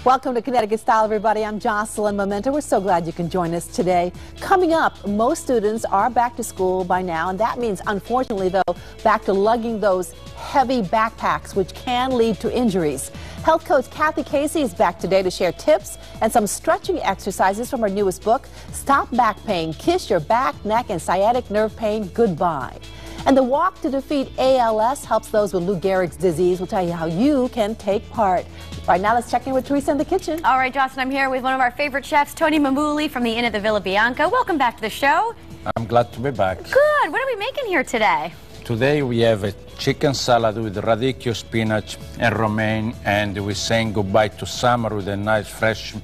Welcome to Connecticut Style, everybody. I'm Jocelyn Memento. We're so glad you can join us today. Coming up, most students are back to school by now, and that means, unfortunately, though, back to lugging those heavy backpacks, which can lead to injuries. Health coach Kathy Casey is back today to share tips and some stretching exercises from her newest book, Stop Back Pain, Kiss Your Back, Neck, and Sciatic Nerve Pain Goodbye. And the Walk to Defeat ALS helps those with Lou Gehrig's disease. We'll tell you how you can take part. Right now, let's check in with Teresa in the kitchen. All right, Jocelyn, I'm here with one of our favorite chefs, Tony Mamuli from the Inn at the Villa Bianca. Welcome back to the show. I'm glad to be back. Good. What are we making here today? Today we have a chicken salad with radicchio, spinach, and romaine, and we're saying goodbye to summer with a nice fresh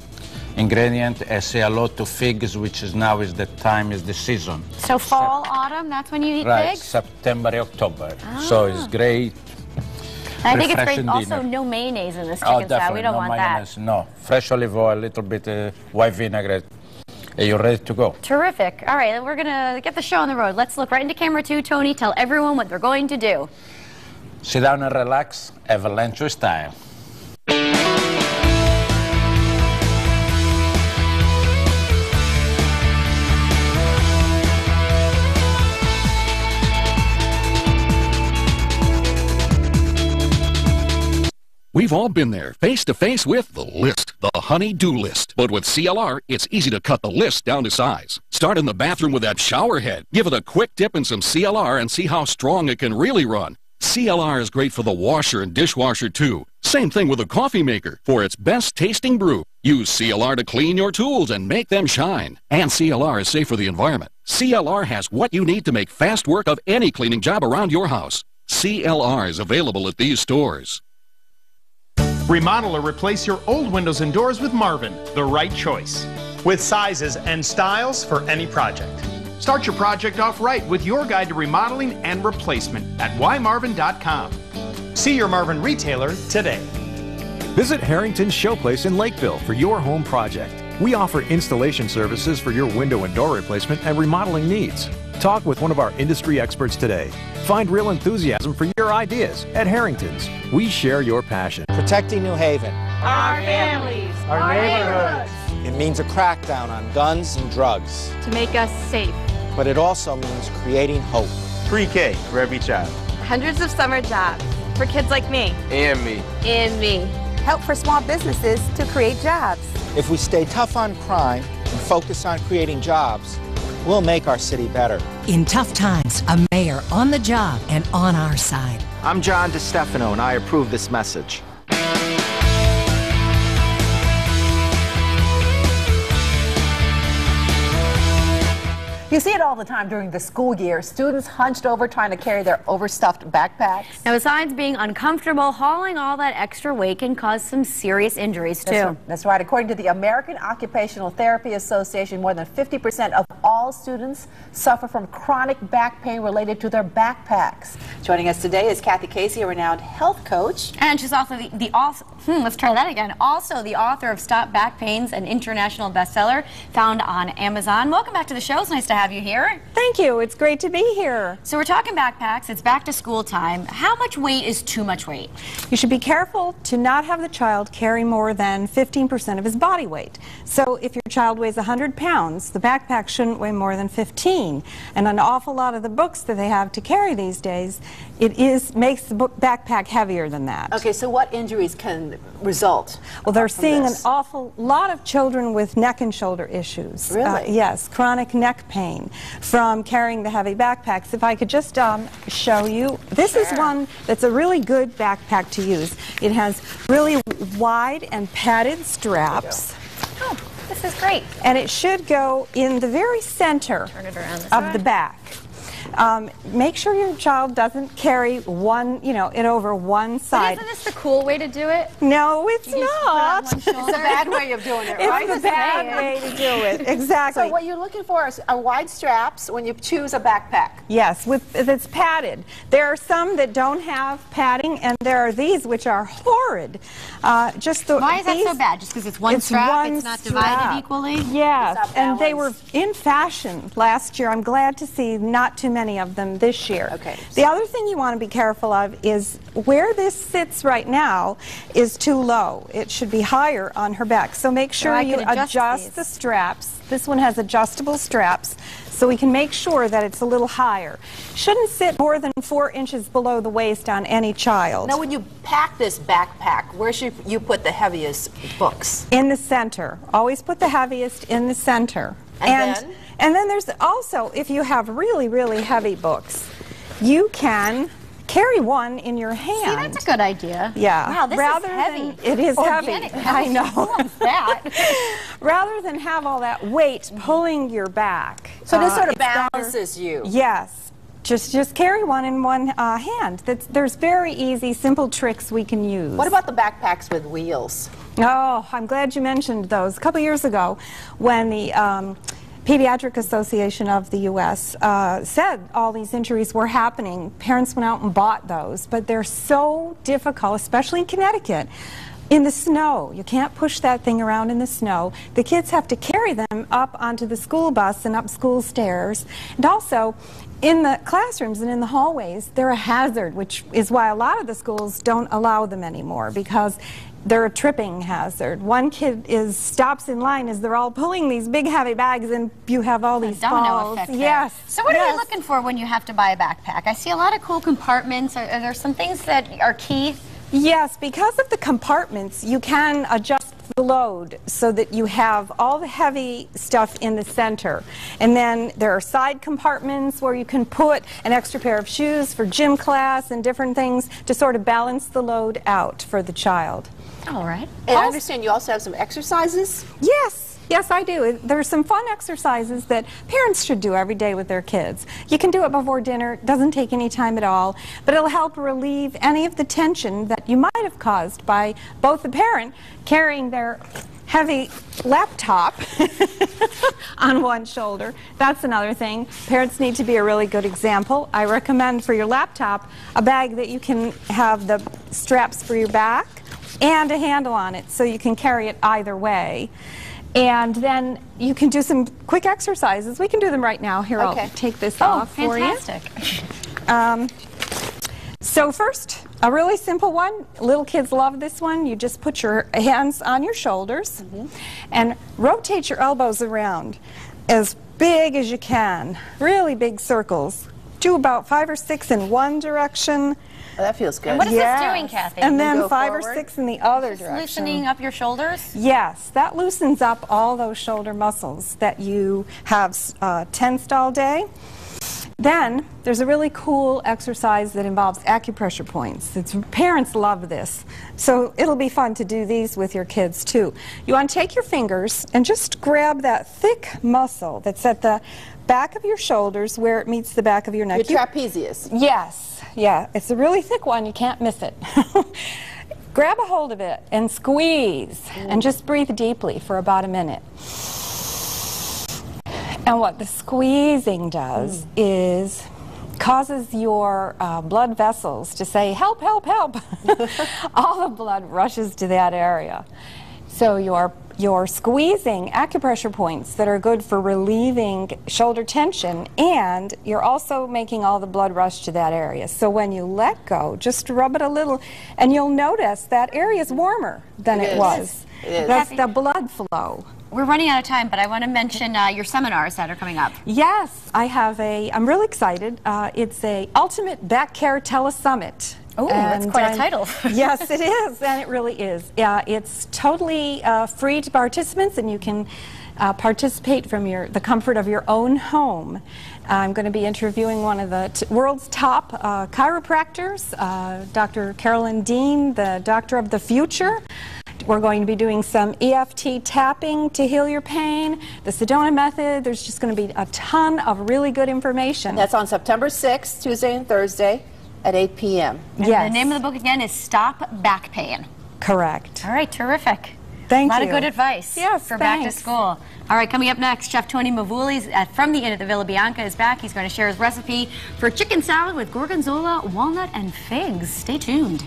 ingredient. I say hello to figs, which is now is the time, is the season. So fall, autumn, that's when you eat right, figs? September, October. So it's great. I think it's great. Dinner. Also, no mayonnaise in this chicken salad. We don't want mayonnaise, that. No, fresh olive oil, a little bit white vinaigrette. And you're ready to go. Terrific. All right, we're going to get the show on the road. Let's look right into camera 2. Tony, tell everyone what they're going to do. Sit down and relax. Have a lunch with style. We've all been there, face to face with the list, the honey-do list. But with CLR, it's easy to cut the list down to size. Start in the bathroom with that shower head. Give it a quick dip in some CLR and see how strong it can really run. CLR is great for the washer and dishwasher too. Same thing with a coffee maker. For its best tasting brew, use CLR to clean your tools and make them shine. And CLR is safe for the environment. CLR has what you need to make fast work of any cleaning job around your house. CLR is available at these stores. Remodel or replace your old windows and doors with Marvin, the right choice. With sizes and styles for any project. Start your project off right with your guide to remodeling and replacement at ymarvin.com. See your Marvin retailer today. Visit Harrington's Showplace in Lakeville for your home project. We offer installation services for your window and door replacement and remodeling needs. Talk with one of our industry experts today. Find real enthusiasm for your ideas at Harrington's. We share your passion. Protecting New Haven. Our families. Our neighborhoods. It means a crackdown on guns and drugs. To make us safe. But it also means creating hope. Pre-K for every child. Hundreds of summer jobs for kids like me. And me. And me. Help for small businesses to create jobs. If we stay tough on crime and focus on creating jobs, we'll make our city better. In tough times, a mayor on the job and on our side. I'm John DeStefano, and I approve this message. You see it all the time during the school year. Students hunched over trying to carry their overstuffed backpacks. Now, besides being uncomfortable, hauling all that extra weight can cause some serious injuries, too. That's right. According to the American Occupational Therapy Association, more than 50% of all students suffer from chronic back pain related to their backpacks. Joining us today is Kathy Casey, a renowned health coach. And she's also let's try that again. Also the author of Stop Back Pain's an international bestseller found on Amazon. Welcome back to the show. It's nice to have you here. Thank you. It's great to be here. So we're talking backpacks. It's back to school time. How much weight is too much weight? You should be careful to not have the child carry more than 15% of his body weight. So if your child weighs 100 pounds, the backpack shouldn't weigh more than 15. And an awful lot of the books that they have to carry these days, makes the backpack heavier than that. Okay, so what injuries can result? Well, they're seeing an awful lot of children with neck and shoulder issues. Really? Yes, chronic neck pain from carrying the heavy backpacks. If I could just show you. This is one that's a really good backpack to use. It has really wide and padded straps. Oh, this is great. And it should go in the very center of the back. Make sure your child doesn't carry it over one side. But isn't this the cool way to do it? No, it's not. It's a bad way of doing it, right? It's the bad way to do it. Exactly. So what you're looking for are wide straps when you choose a backpack. Yes, that's padded. There are some that don't have padding, and there are these which are horrid. Why is that so bad? Just because it's one strap? It's not divided equally? Yes, and they were in fashion last year. I'm glad to see not too many many of them this year. Okay. The other thing you want to be careful of is where this sits right now is too low. It should be higher on her back. So make sure you adjust the straps. This one has adjustable straps, so we can make sure that it's a little higher. Shouldn't sit more than 4 inches below the waist on any child. Now, when you pack this backpack, where should you put the heaviest books? In the center. Always put the heaviest in the center. And then there's also, if you have really, really heavy books, you can carry one in your hand. See, that's a good idea. Yeah. Wow, this Rather is heavy. Than, it is Organic. heavy. I know. Who wants that? Rather than have all that weight pulling your back. So this sort of it's better- balances you. Yes. Just carry one in one hand. There's very easy, simple tricks we can use. What about the backpacks with wheels? Oh, I'm glad you mentioned those. A couple years ago, when the Pediatric Association of the U.S. Said all these injuries were happening, parents went out and bought those, but they're so difficult, especially in Connecticut. In the snow, you can't push that thing around in the snow. The kids have to carry them up onto the school bus and up school stairs. And also, in the classrooms and in the hallways, they're a hazard, which is why a lot of the schools don't allow them anymore, because they're a tripping hazard. One kid stops in line as they're all pulling these big heavy bags, and you have all these domino falls. effect there. Yes. So what are you looking for when you have to buy a backpack? I see a lot of cool compartments. Are there some things that are key? Yes, because of the compartments, you can adjust the load so that you have all the heavy stuff in the center. And then there are side compartments where you can put an extra pair of shoes for gym class and different things to sort of balance the load out for the child. All right. And I understand you also have some exercises? Yes, yes I do. There's some fun exercises that parents should do every day with their kids. You can do it before dinner, it doesn't take any time at all, but it'll help relieve any of the tension that you might have caused by both the parent carrying their heavy laptop on one shoulder. That's another thing. Parents need to be a really good example. I recommend for your laptop a bag that you can have the straps for your back and a handle on it so you can carry it either way. And then you can do some quick exercises. We can do them right now. Here, Okay. I'll take this off for you. Fantastic. So first, a really simple one. Little kids love this one. You just put your hands on your shoulders and rotate your elbows around as big as you can. Really big circles. Do about 5 or 6 in one direction. Oh, that feels good. And what is this doing, Kathy? And then go 5 forward. or 6 in the other Just direction. loosening up your shoulders? Yes, that loosens up all those shoulder muscles that you have tensed all day. Then there's a really cool exercise that involves acupressure points. Parents love this, so it'll be fun to do these with your kids too. You want to take your fingers and just grab that thick muscle that's at the back of your shoulders where it meets the back of your neck. Your trapezius. Yes, yeah, it's a really thick one, you can't miss it. Grab a hold of it and squeeze and just breathe deeply for about a minute. And what the squeezing does is causes your blood vessels to say, help, help, help. All the blood rushes to that area. So you're squeezing acupressure points that are good for relieving shoulder tension, and you're also making all the blood rush to that area. So when you let go, just rub it a little, and you'll notice that area is warmer than it was. It is. That's the blood flow. We're running out of time, but I want to mention your seminars that are coming up. Yes, I'm really excited. It's a Ultimate Back Care Telesummit. Oh, that's quite a title. Yes, it is, and it really is. It's totally free to participants, and you can participate from the comfort of your own home. I'm going to be interviewing one of the world's top chiropractors, Dr. Carolyn Dean, the doctor of the future. We're going to be doing some EFT tapping to heal your pain, the Sedona method. There's just going to be a ton of really good information. And that's on September 6th, Tuesday and Thursday at 8 p.m. And Yes. the name of the book again is Stop Back Pain. Correct. All right, terrific. Thank you. A lot you. of good advice Yes, for back to thanks. school. All right, coming up next, Chef Tony Mavoulis from the Inn at the Villa Bianca is back. He's going to share his recipe for chicken salad with gorgonzola, walnut, and figs. Stay tuned.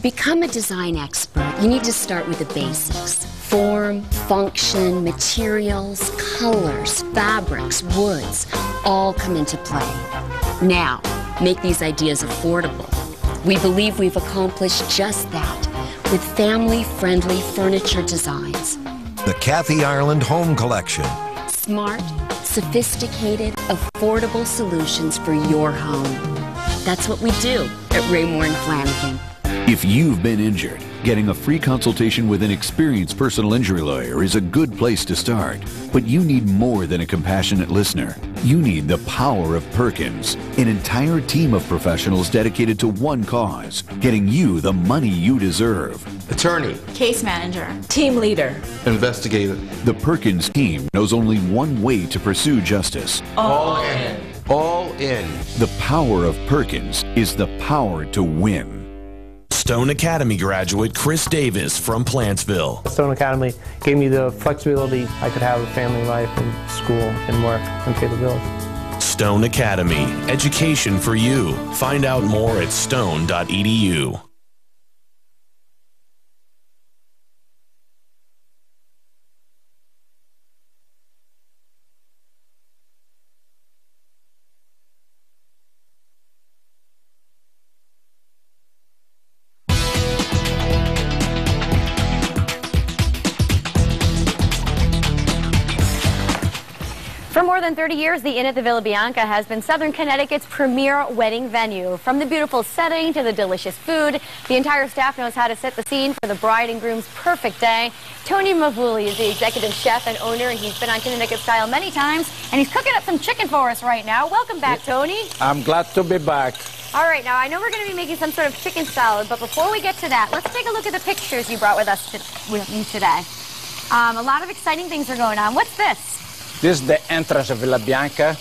become a design expert, you need to start with the basics. Form, function, materials, colors, fabrics, woods, all come into play. Now, make these ideas affordable. We believe we've accomplished just that with family-friendly furniture designs. The Kathy Ireland Home Collection. Smart, sophisticated, affordable solutions for your home. That's what we do at Raymore & Flanagan. If you've been injured, getting a free consultation with an experienced personal injury lawyer is a good place to start. But you need more than a compassionate listener. You need the power of Perkins, an entire team of professionals dedicated to one cause, getting you the money you deserve. Attorney. Case manager. Team leader. Investigator. The Perkins team knows only one way to pursue justice. All in. All in. The power of Perkins is the power to win. Stone Academy graduate Chris Davis from Plantsville. Stone Academy gave me the flexibility I could have a family life and school and work and pay the bills. Stone Academy, education for you. Find out more at stone.edu. For more than 30 years, the Inn at the Villa Bianca has been Southern Connecticut's premier wedding venue. From the beautiful setting to the delicious food, the entire staff knows how to set the scene for the bride and groom's perfect day. Tony Mavuli is the executive chef and owner, and he's been on Connecticut Style many times, and he's cooking up some chicken for us right now. Welcome back, Tony. I'm glad to be back. All right, now I know we're going to be making some sort of chicken salad, but before we get to that, let's take a look at the pictures you brought with us with you today. A lot of exciting things are going on. What's this? This is the entrance of Villa Bianca,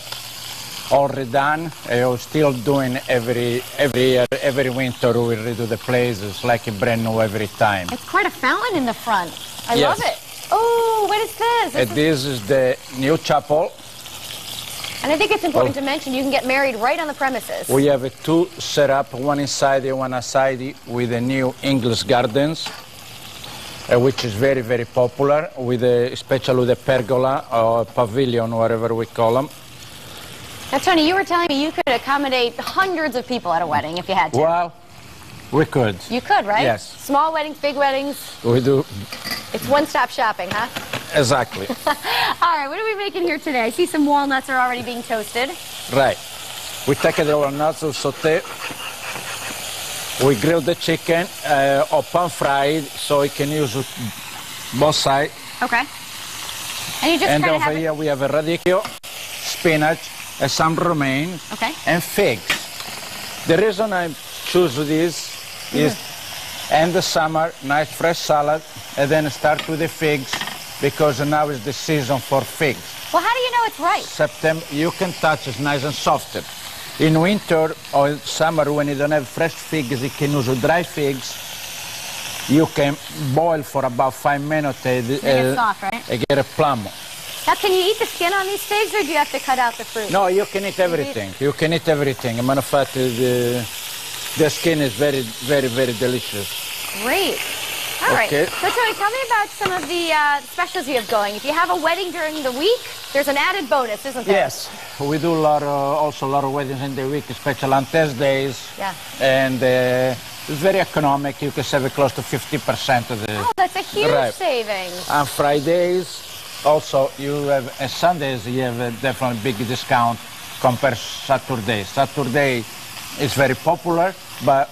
all redone. We're still doing every year, every winter we redo the place. It's like a brand new every time. It's quite a fountain in the front. I Yes. love it. Oh, what is this? This is the new chapel. And I think it's important to mention you can get married right on the premises. We have two set up, one inside and one outside, with the new English gardens. Which is very, very popular, with especially the pergola or pavilion, whatever we call them. Now, Tony, you were telling me you could accommodate hundreds of people at a wedding if you had to. Well, we could. You could, right? Yes. Small weddings, big weddings. We do. It's one-stop shopping, huh? Exactly. All right, what are we making here today? I see some walnuts are already being toasted. Right. We take the walnuts, we saute. We grill the chicken or pan-fried, so you can use both sides. Okay. And you just and kind of over here we have a radicchio, spinach, some romaine, and figs. The reason I choose this is end the summer, nice fresh salad, and then start with the figs, because now is the season for figs. Well, how do you know it's right? September, you can touch it nice and soft. In winter or summer, when you don't have fresh figs, you can use dry figs. You can boil for about 5 minutes They get soft, right? and get a plum. Now, can you eat the skin on these figs, or do you have to cut out the fruit? No, you can eat everything. You can eat everything. As a matter of fact, the skin is very, very, very delicious. Great. All right. Okay. So, Tony, tell me about some of the specials you have going. If you have a wedding during the week, there's an added bonus, isn't there? Yes. We do also a lot of weddings in the week, especially on Thursdays. Yeah. And it's very economic. You can save close to 50% of the... Oh, that's a huge Right. savings. On Fridays, also, you have, Sundays, you have a definitely big discount compared to Saturday. Saturday is very popular, but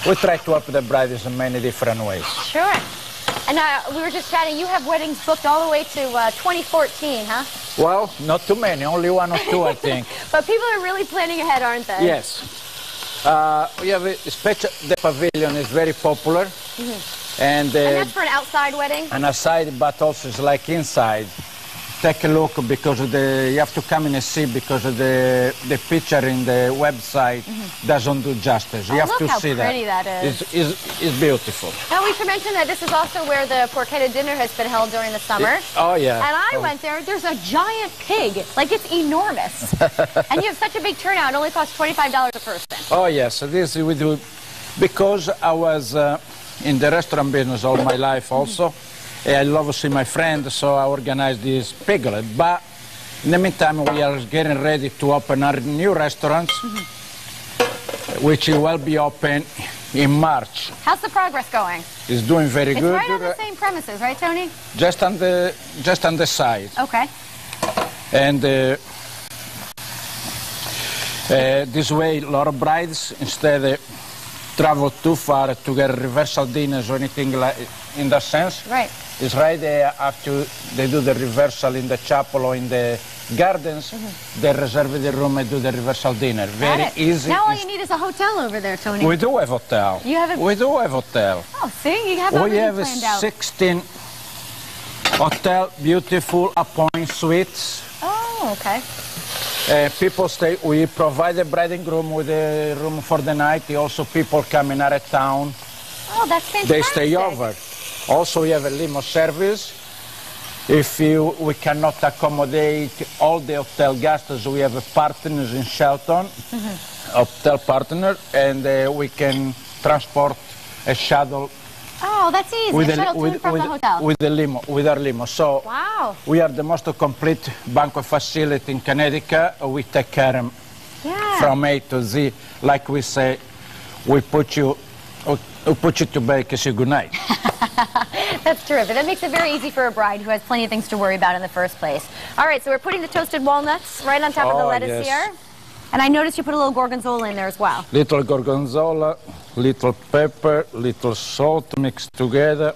we try to help the brides in many different ways. Sure. And we were just chatting, you have weddings booked all the way to 2014, huh? Well, not too many, only one or two, I think. But people are really planning ahead, aren't they? Yes. We have the pavilion is very popular. And that's for an outside wedding? And outside, but also it's like inside. Take a look, because you have to come in and see, because the picture in the website doesn't do justice. You have to see that. Look how pretty that is. It's beautiful. Now, we should mention that this is also where the porchetta dinner has been held during the summer. Oh, yeah. And I went there. There's a giant pig. Like, it's enormous. And you have such a big turnout. It only costs $25 a person. Oh, yes. So this we do Because I was in the restaurant business all my life also. I love to see my friends, so I organized this piglet. But in the meantime, we are getting ready to open our new restaurants, which will be open in March. How's the progress going? It's doing very good. It's right on the same premises, right, Tony? Just on the side. Okay. And this way, a lot of brides, instead travel too far to get reversal dinners or anything like in that sense. Right. It's right there after they do the reversal in the chapel or in the gardens, they reserve the room and do the reversal dinner. Very easy. Now all you need is a hotel over there, Tony. We do have hotel. You have We do have hotel. Oh, see, you have everything planned out. 16 hotel, beautiful appointment suites. Oh, okay. People stay. We provide the bride and groom with a room for the night. Also, people coming out of town. Oh, that's fantastic. They stay over. Also, we have a limo service. If we cannot accommodate all the hotel guests, we have a partners in Shelton, hotel partner, and we can transport a shuttle. Oh, that's easy. A shuttle to and from the hotel. With our limo. So wow. We are the most complete banquet facility in Connecticut. We take care of from A to Z. Like we say, we put you to bed, kiss you goodnight. That's terrific. That makes it very easy for a bride who has plenty of things to worry about in the first place. All right, so we're putting the toasted walnuts right on top of the lettuce here. And I noticed you put a little gorgonzola in there as well. Little gorgonzola, little pepper, little salt mixed together,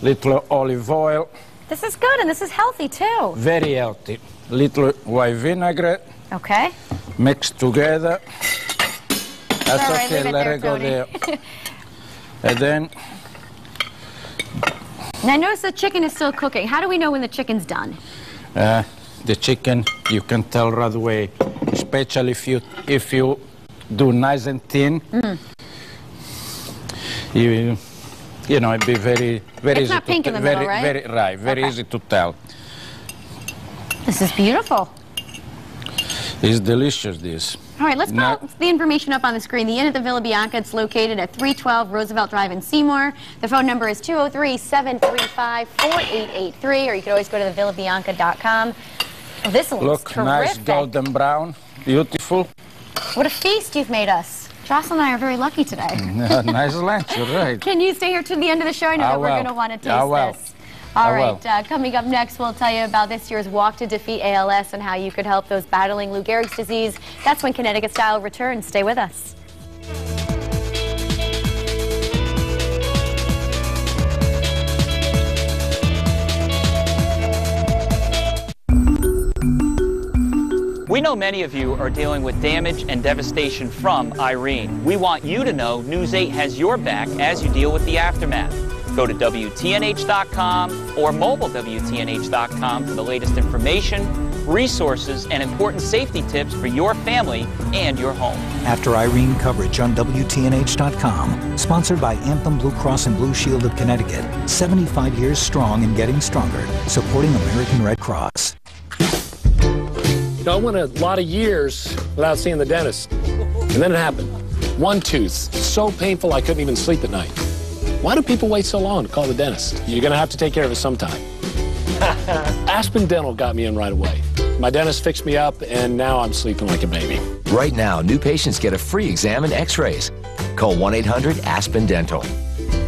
little olive oil. This is good, and this is healthy too. Very healthy. Little white vinaigrette. Okay. Mixed together. That's all right, okay, let it go there. And then... And I notice the chicken is still cooking. How do we know when the chicken's done? The chicken, you can tell right away, especially if you do nice and thin. You know, it'd be very it's easy not pink to in the middle, right? Very easy to tell. This is beautiful. It's delicious, this. All right, let's put the information up on the screen. The Inn at the Villa Bianca, it's located at 312 Roosevelt Drive in Seymour. The phone number is 203-735-4883, or you can always go to thevillabianca.com. Oh, this looks Look, terrific. nice golden brown, beautiful. What a feast you've made us. Jocelyn and I are very lucky today. Nice lunch, you're right. Can you stay here to the end of the show? I know that we're going to want to taste this. All right, coming up next, we'll tell you about this year's Walk to Defeat ALS and how you could help those battling Lou Gehrig's disease. That's when Connecticut Style returns. Stay with us. We know many of you are dealing with damage and devastation from Irene. We want you to know News 8 has your back as you deal with the aftermath. Go to WTNH.com or mobile WTNH.com for the latest information, resources, and important safety tips for your family and your home. After Irene coverage on WTNH.com, sponsored by Anthem Blue Cross and Blue Shield of Connecticut, 75 years strong and getting stronger, supporting American Red Cross. You know, I went a lot of years without seeing the dentist, and then it happened. One tooth, so painful I couldn't even sleep at night. Why do people wait so long to call the dentist? You're going to have to take care of it sometime. Aspen Dental got me in right away. My dentist fixed me up, and now I'm sleeping like a baby. Right now, new patients get a free exam and x-rays. Call 1-800-ASPEN-DENTAL.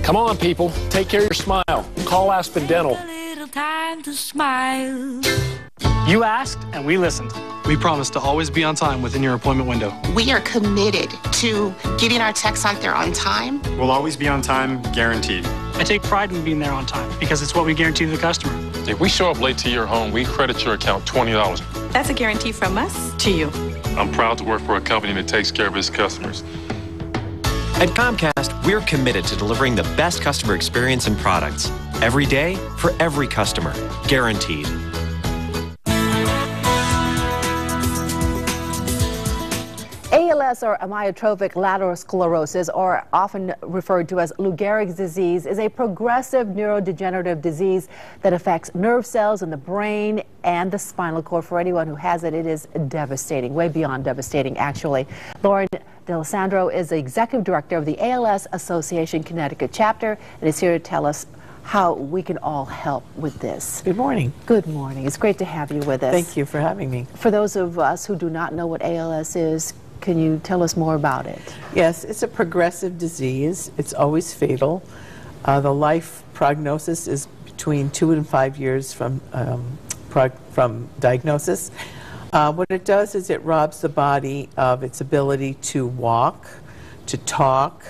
Come on, people. Take care of your smile. Call Aspen Dental. Time to smile. You asked, and we listened. We promise to always be on time within your appointment window. We are committed to getting our techs out there on time. We'll always be on time, guaranteed. I take pride in being there on time because it's what we guarantee to the customer. If we show up late to your home, we credit your account $20. That's a guarantee from us to you. I'm proud to work for a company that takes care of its customers. At Comcast, we're committed to delivering the best customer experience and products. Every day, for every customer. Guaranteed. ALS, or amyotrophic lateral sclerosis, or often referred to as Lou Gehrig's disease, is a progressive neurodegenerative disease that affects nerve cells in the brain and the spinal cord. For anyone who has it, it is devastating, way beyond devastating, actually. Lauren D'Alessandro is the Executive Director of the ALS Association Connecticut chapter and is here to tell us how we can all help with this. Good morning. Good morning. It's great to have you with us. Thank you for having me. For those of us who do not know what ALS is, can you tell us more about it? Yes, it's a progressive disease. It's always fatal. The life prognosis is between 2 and 5 years from diagnosis. What it does is it robs the body of its ability to walk, to talk,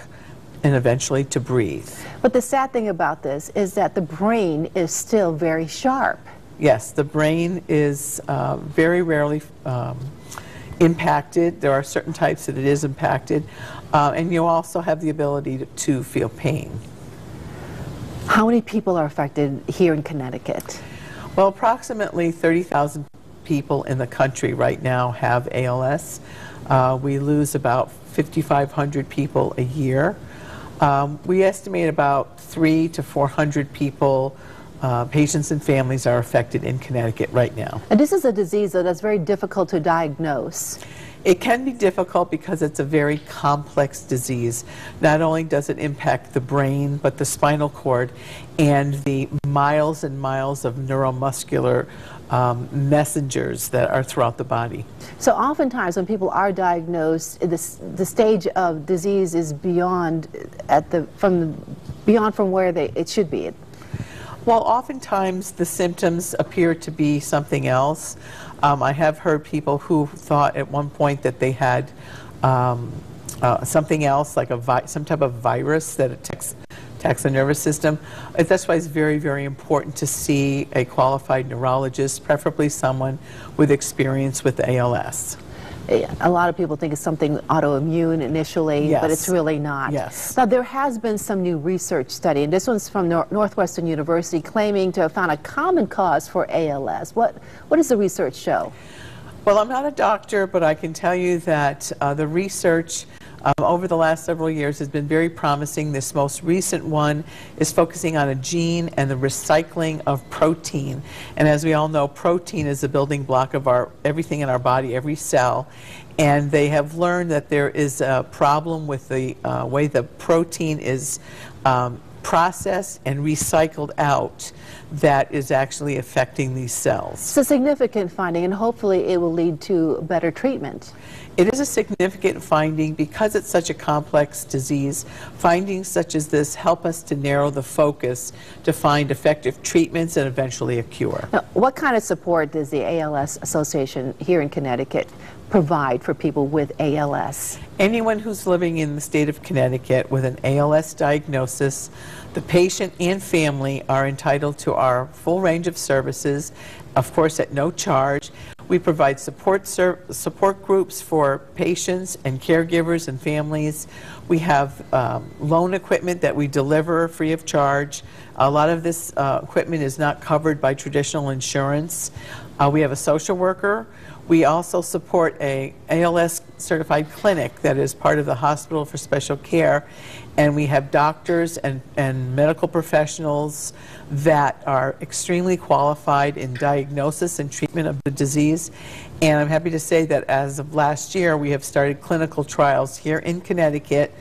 and eventually to breathe. But the sad thing about this is that the brain is still very sharp. Yes, the brain is very rarely impacted. There are certain types that it is impacted. And you also have the ability to feel pain. How many people are affected here in Connecticut? Well, approximately 30,000 people in the country right now have ALS. We lose about 5,500 people a year. We estimate about 300 to 400 people, patients and families, are affected in Connecticut right now. And this is a disease that's very difficult to diagnose. It can be difficult because it's a very complex disease. Not only does it impact the brain, but the spinal cord and the miles and miles of neuromuscular messengers that are throughout the body. So oftentimes when people are diagnosed, the stage of disease is beyond from where it should be. Well, oftentimes the symptoms appear to be something else. I have heard people who thought at one point that they had something else, like some type of virus that attacks the nervous system. That's why it's very, very important to see a qualified neurologist, preferably someone with experience with ALS. A lot of people think it's something autoimmune initially, yes, but it's really not. Yes. Now, there has been some new research study, and this one's from Northwestern University, claiming to have found a common cause for ALS. What does the research show? Well, I'm not a doctor, but I can tell you that the research over the last several years has been very promising. This most recent one is focusing on a gene and the recycling of protein. And as we all know, protein is the building block of everything in our body, every cell. And they have learned that there is a problem with the way the protein is processed and recycled out that is actually affecting these cells. It's a significant finding, and hopefully it will lead to better treatment. It is a significant finding because it's such a complex disease. Findings such as this help us to narrow the focus to find effective treatments and eventually a cure. Now, what kind of support does the ALS Association here in Connecticut provide for people with ALS? Anyone who's living in the state of Connecticut with an ALS diagnosis, the patient and family are entitled to our full range of services, of course at no charge. We provide support groups for patients and caregivers and families. We have loan equipment that we deliver free of charge. A lot of this equipment is not covered by traditional insurance. We have a social worker. We also support a ALS certified clinic that is part of the Hospital for Special Care, and we have doctors and medical professionals that are extremely qualified in diagnosis and treatment of the disease. And I'm happy to say that as of last year, we have started clinical trials here in Connecticut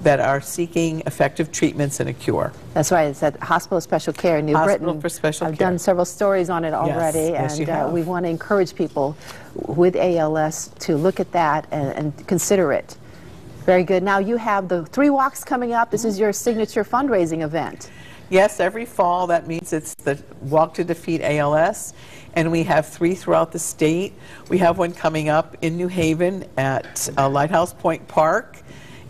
that are seeking effective treatments and a cure. That's right. It's at Hospital Special Care in New Britain. Hospital for Special Care. I've done several stories on it already, yes, and we want to encourage people with ALS to look at that and consider it. Very good. Now you have the 3 walks coming up. This is your signature fundraising event. Yes, every fall. That means it's the Walk to Defeat ALS, and we have 3 throughout the state. We have one coming up in New Haven at Lighthouse Point Park.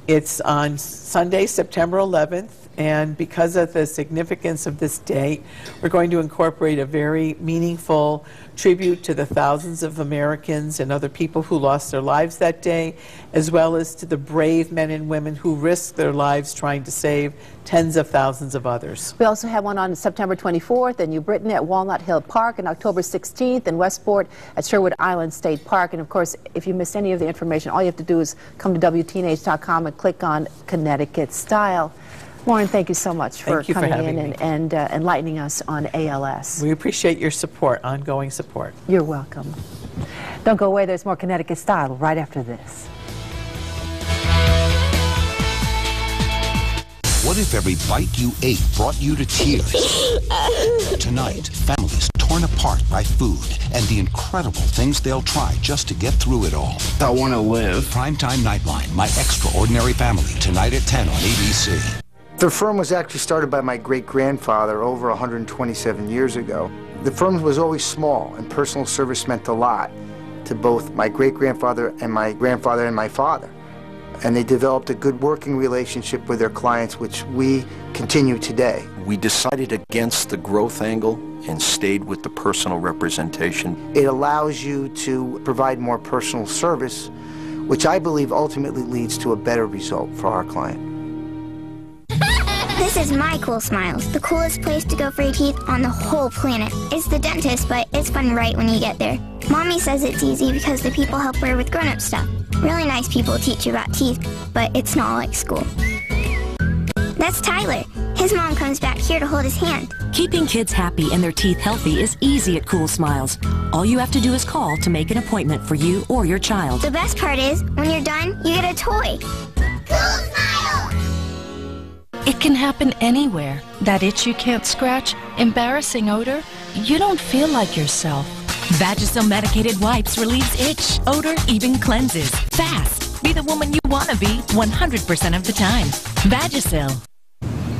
It's on Sunday, September 11th, and because of the significance of this day, we're going to incorporate a very meaningful tribute to the thousands of Americans and other people who lost their lives that day, as well as to the brave men and women who risked their lives trying to save tens of thousands of others. We also have one on September 24th in New Britain at Walnut Hill Park, and October 16th in Westport at Sherwood Island State Park. And of course, if you missed any of the information, all you have to do is come to WTNH.com and click on Connecticut Style. Warren, thank you so much for coming in and enlightening us on ALS. We appreciate your support, ongoing support. You're welcome. Don't go away. There's more Connecticut Style right after this. What if every bite you ate brought you to tears? Tonight, families torn apart by food and the incredible things they'll try just to get through it all. I want to live. Primetime Nightline, My Extraordinary Family, tonight at 10 on ABC. The firm was actually started by my great-grandfather over 127 years ago. The firm was always small, and personal service meant a lot to both my great-grandfather and my father. And they developed a good working relationship with their clients, which we continue today. We decided against the growth angle and stayed with the personal representation. It allows you to provide more personal service, which I believe ultimately leads to a better result for our client. This is my Cool Smiles, the coolest place to go for your teeth on the whole planet. It's the dentist, but it's fun right when you get there. Mommy says it's easy because the people help her with grown-up stuff. Really nice people teach you about teeth, but it's not like school. That's Tyler. His mom comes back here to hold his hand. Keeping kids happy and their teeth healthy is easy at Cool Smiles. All you have to do is call to make an appointment for you or your child. The best part is, when you're done, you get a toy. Cool Smiles! It can happen anywhere. That itch you can't scratch, embarrassing odor, you don't feel like yourself. Vagisil medicated wipes relieves itch, odor, even cleanses. Fast. Be the woman you want to be 100% of the time. Vagisil.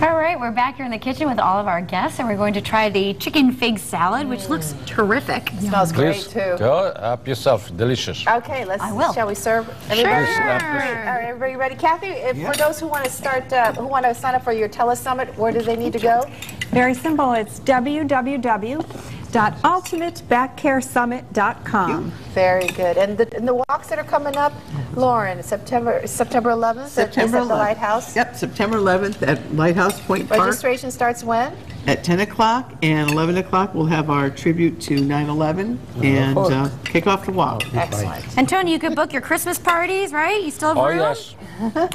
All right, we're back here in the kitchen with all of our guests, and we're going to try the chicken fig salad, which looks terrific. It smells great, too. Go help yourself. Delicious. Okay, shall we serve everybody? Sure. All right, everybody ready? Kathy, for those who want to start, who want to sign up for your telesummit, where do they need to go? Very simple. It's www.ultimatebackcaresummit.com. Very good. And the walks that are coming up, Lauren, September 11th September 11th. At the Lighthouse? Yep, September 11th at Lighthouse Point Park. Registration starts when? At 10 o'clock and 11 o'clock we'll have our tribute to 9/11 and kick off the walk. Excellent. And Tony, you could book your Christmas parties, right? You still have room? Oh, yes.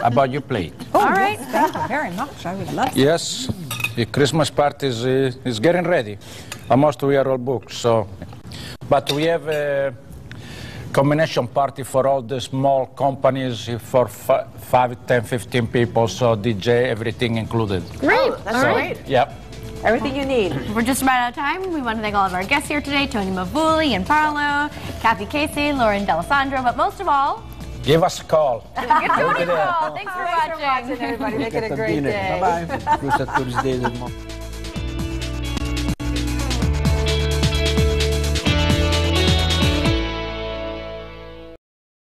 About your plate. All right. Thank you very much. I would love to. Yes, the Christmas party is getting ready. Almost we are all booked, so. But we have a combination party for all the small companies for 5, 10, 15 people, so DJ, everything included. Great. That's great. Yep. Everything you need. We're just about out of time. We want to thank all of our guests here today, Tony Mavuli and Paolo, Kathy Casey, Lauren D'Alessandro, but most of all, give us a call. Give Tony a call. Thanks for watching. Everybody. Make it a great day. Bye-bye.